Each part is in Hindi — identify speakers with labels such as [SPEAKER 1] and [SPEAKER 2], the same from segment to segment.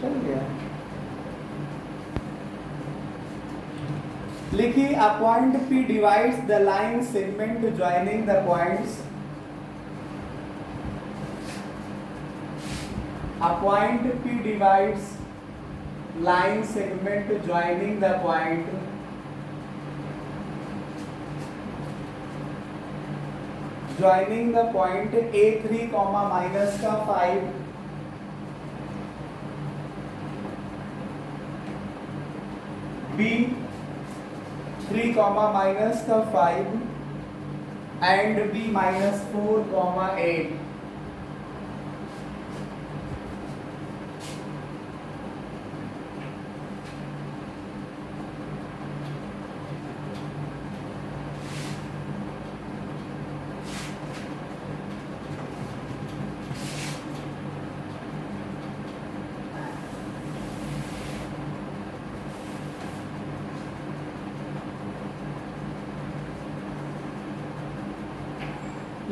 [SPEAKER 1] चल गया। लिखिए a point P divides the line segment joining the points. A point P divides line segment joining the point A3 comma minus का 5 B3 comma minus का 5 and B minus 4 comma 8।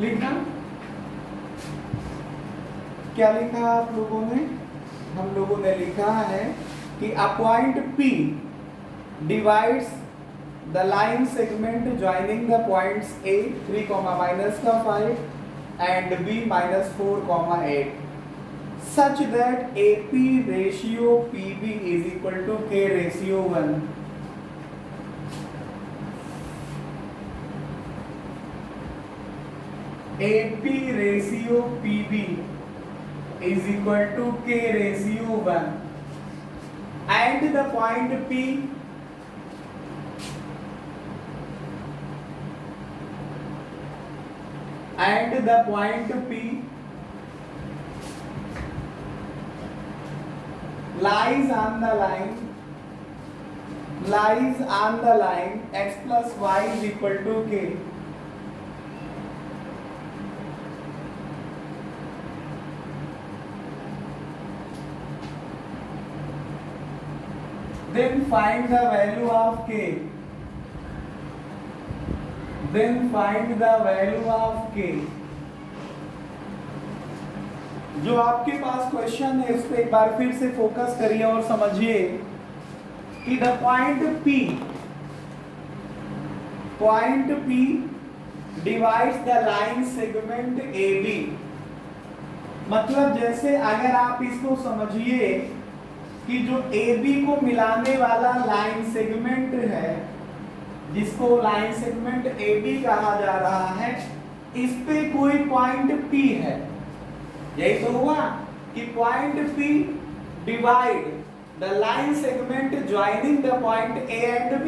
[SPEAKER 1] लिखना क्या लिखा आप लोगों ने? हम लोगों ने लिखा है कि a point P divides the line segment joining the points A 3 comma minus का 5 and B minus 4 comma 8 such that AP ratio PB is equal to K ratio 1। AP ratio PB is equal to K ratio 1 and the point P lies on the line x plus y is equal to K। Then find the value of K। जो आपके पास क्वेश्चन है उस पर एक बार फिर से फोकस करिए और समझिए कि the point P divides the line segment AB। मतलब जैसे अगर आप इसको समझिए कि जो AB को मिलाने वाला लाइन सेगमेंट है, जिसको लाइन सेगमेंट AB कहा जा रहा है, इस पे कोई पॉइंट P है। यही तो हुआ कि point P divide the line segment joining the point A and B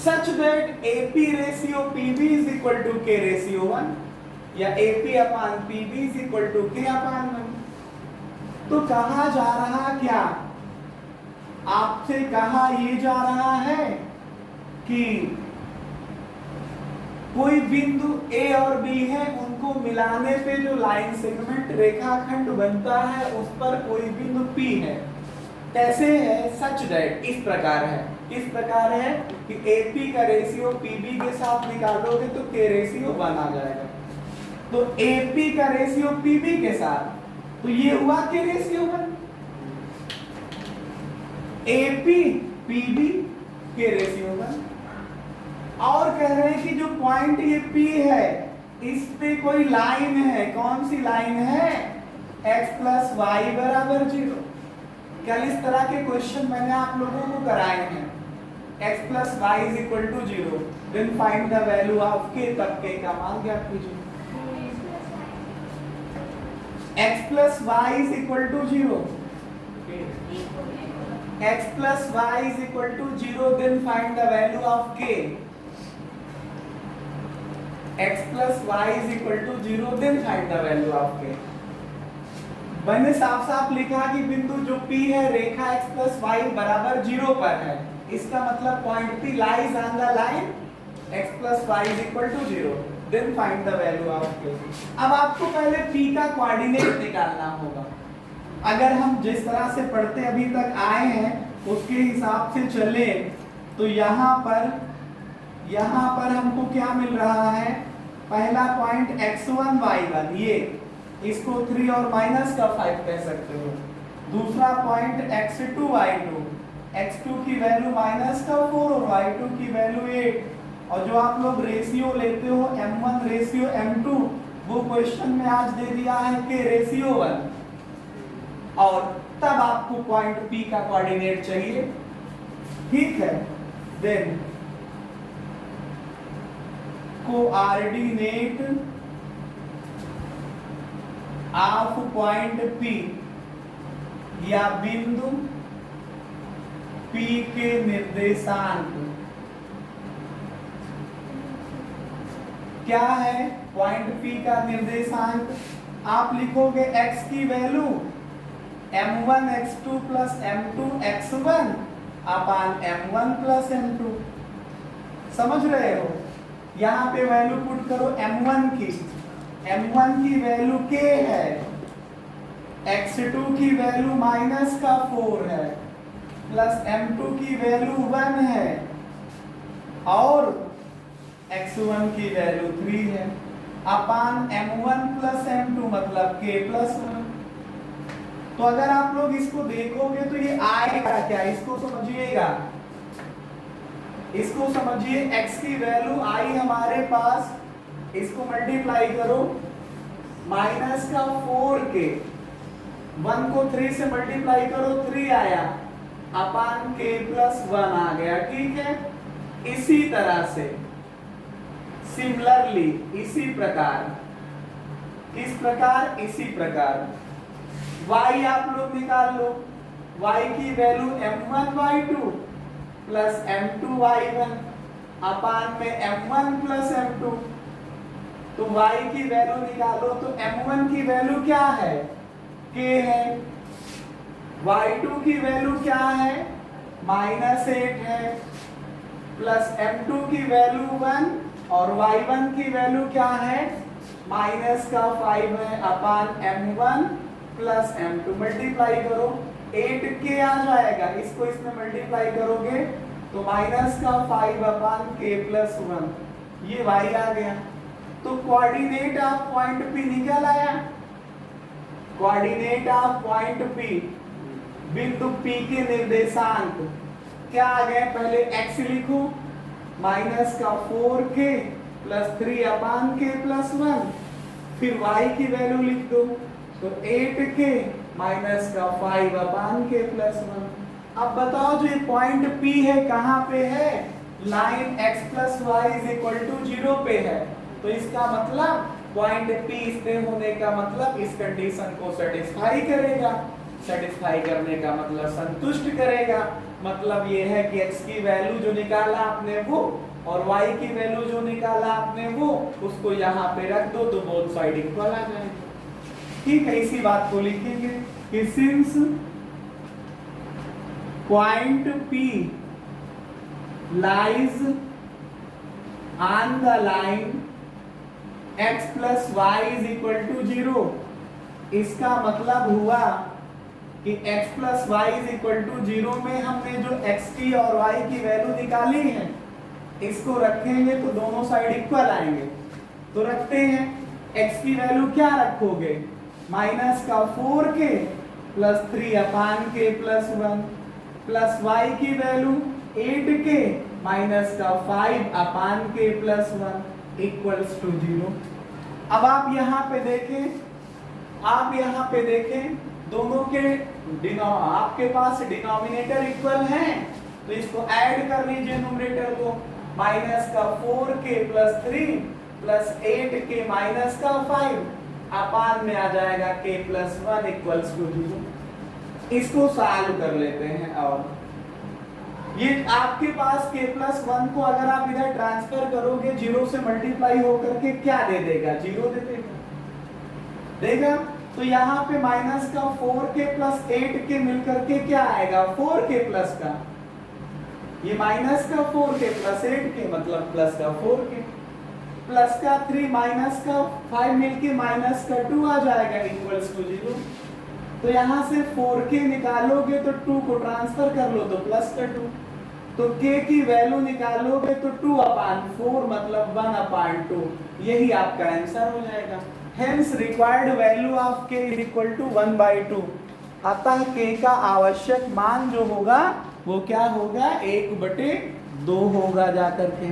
[SPEAKER 1] such that AP ratio PB is equal to K ratio 1 या AP upon PB is equal to K upon 1। तो कहा जा रहा क्या? आपसे कहा ये जा रहा है कि कोई बिंदु A और B है, उनको मिलाने पे जो लाइन सेगमेंट रेखाखंड बनता है उस पर कोई बिंदु P है। कैसे है? सच दैट इस प्रकार है। किस प्रकार है कि AP का रेशियो PB के साथ निकालोगे तो K रेशियो 1 आ जाएगा। तो AP का रेशियो PB के साथ, तो ये हुआ K ratio 1। AP PB K ratio 1। और कह रहे हैं कि जो पॉइंट ये P है, इस पे कोई लाइन है। कौन सी लाइन है? x प्लस वाई बराबर 0। कल इस तरह के क्वेश्चन मैंने आप लोगों को कराए हैं। x plus Y is equal to 0, then find the value of k, तब k का मान ज्ञात कीजिए। x plus Y is equal to 0, x plus Y is equal to 0, then find the value of k। x plus y is equal to 0, then find the value of k। मैंने साफ साफ लिखा कि बिंदु जो P है रेखा x plus y बराबर 0 पर है। इसका मतलब point P lies on the line x plus y is equal to 0, then find the value of k। अब आपको पहले P का कोऑर्डिनेट निकालना होगा। अगर हम जिस तरह से पढ़ते अभी तक आए हैं उसके हिसाब से चले तो यहाँ पर हमको क्या मिल रहा है? पहला पॉइंट x1 y1, ये इसको 3 और माइनस का 5 कह सकते हो। दूसरा पॉइंट x2 y2, x2 की वैल्यू माइनस का 4 और y2 की वैल्यू 8। और जो आप लोग रेशियो लेते हो m1 रेशियो m2, वो क्वेश्चन में आज दे दिया है कि रेशियो 1, और तब आपको पॉइंट P का कोऑर्डिनेट चाहिए। ठीक है, then coordinate of point P या बिंदु P के निर्देशांक क्या है? पॉइंट P का निर्देशांक आप लिखोगे x की value m1 x2 plus m2 x1 अपान m1 प्लस m2। समझ रहे हो? यहाँ पे वैल्यू पुट करो m1 की वैल्यू k है, x2 की वैल्यू माइनस का 4 है, प्लस m2 की वैल्यू 1 है, और x1 की वैल्यू 3 है, अपान m1 प्लस m2 मतलब k प्लस 1। तो अगर आप लोग इसको देखोगे तो ये आएगा क्या? इसको समझिएगा, इसको समझिए। x की वैल्यू आई हमारे पास, इसको मल्टीप्लाई करो, माइनस का 4k, 1 को 3 से मल्टीप्लाई करो 3 आया, अपान k प्लस 1 आ गया। ठीक है, इसी तरह से सिमिलरली, इसी प्रकार, इस प्रकार, इसी प्रकार y आप लोग निकाल लो, y की value m1 y2 plus m2 y1 अपान में m1 प्लस m2। तो y की वैल्यू निकालो तो m1 की वैल्यू क्या है? k है। y2 की वैल्यू क्या है? -8 है, प्लस m2 की वैल्यू 1 और y1 की वैल्यू क्या है? माइनस का 5 है, अपान m1 प्लस m2। मल्टीप्लाई करो, 8k आ जाएगा, इसको इसमें मल्टीप्लाई करोगे तो माइनस का 5 अपान k प्लस 1, ये y आ गया। तो कोऑर्डिनेट ऑफ पॉइंट P निकल आया। कोऑर्डिनेट ऑफ पॉइंट P, बिंदु P के निर्देशांक क्या आ गए? पहले x लिखो, माइनस का 4k प्लस 3 अपान k प्लस 1, फिर y की वैल्यू लिख दो, तो 8k माइनस का 5 अपान k प्लस 1। अब बताओ जो ये पॉइंट P है कहाँ पे है? Line x plus Y is equal to 0 पे है। तो इसका मतलब पॉइंट P स्थिर होने का मतलब इस कंडीशन को सेटिस्फाई करेगा। सेटिस्फाई करने का मतलब संतुष्ट करेगा। मतलब ये है कि x की वैल्यू जो निकाला आपने वो, और y की वैल्यू जो निकाला आपने वो, उसको यहाँ पे रख दो तो बोथ साइड इक्वल आ जाएगा। ठीक है, इसी बात को लिखेंगे कि since point P lies on the line x plus y is equal to 0, इसका मतलब हुआ कि x plus y is equal to 0 में हमने जो x की और y की वैल्यू निकाली है, इसको रखेंगे तो दोनों साइड इक्वल आएंगे। तो रखते हैं, x की वैल्यू क्या रखोगे? माइनस का 4k प्लस 3 अपान k प्लस 1, प्लस y की वैल्यू 8k माइनस का 5 अपान k प्लस 1 इक्वल्स टू 0। अब आप यहाँ पे देखें, आप यहाँ पे देखें, दोनों के आपके पास डिनोमिनेटर इक्वल हैं, तो इसको ऐड कर लीजिए न्यूमरेटर को। माइनस का 4k plus 3 plus 8k minus का 5 अपान में आ जाएगा k प्लस 1 इक्वल्स टू 0। इसको सॉल्व कर लेते हैं। और ये आपके पास k प्लस 1 को अगर आप इधर ट्रांसफर करोगे, 0 से मल्टीप्लाई होकर के क्या दे देगा? 0 दे देगा। तो यहाँ पे माइनस का 4k प्लस 8k मिलकर के क्या आएगा? 4k प्लस का, ये माइनस का 4k प्लस 8k मतलब प्लस का 4k, प्लस का 3 माइनस का 5 मिलके माइनस का 2 आ जाएगा इक्वल्स टू 0। तो यहाँ से 4k निकालोगे तो 2 को ट्रांसफर कर लो तो प्लस का 2, तो k की वैल्यू निकालोगे तो 2 अपान 4 मतलब 1 अपान 2, यही आपका आंसर हो जाएगा। Hence required value of k is equal to 1/2। अतः k का आवश्यक मान जो होगा वो क्या होगा, 1/2 होगा जाकर के।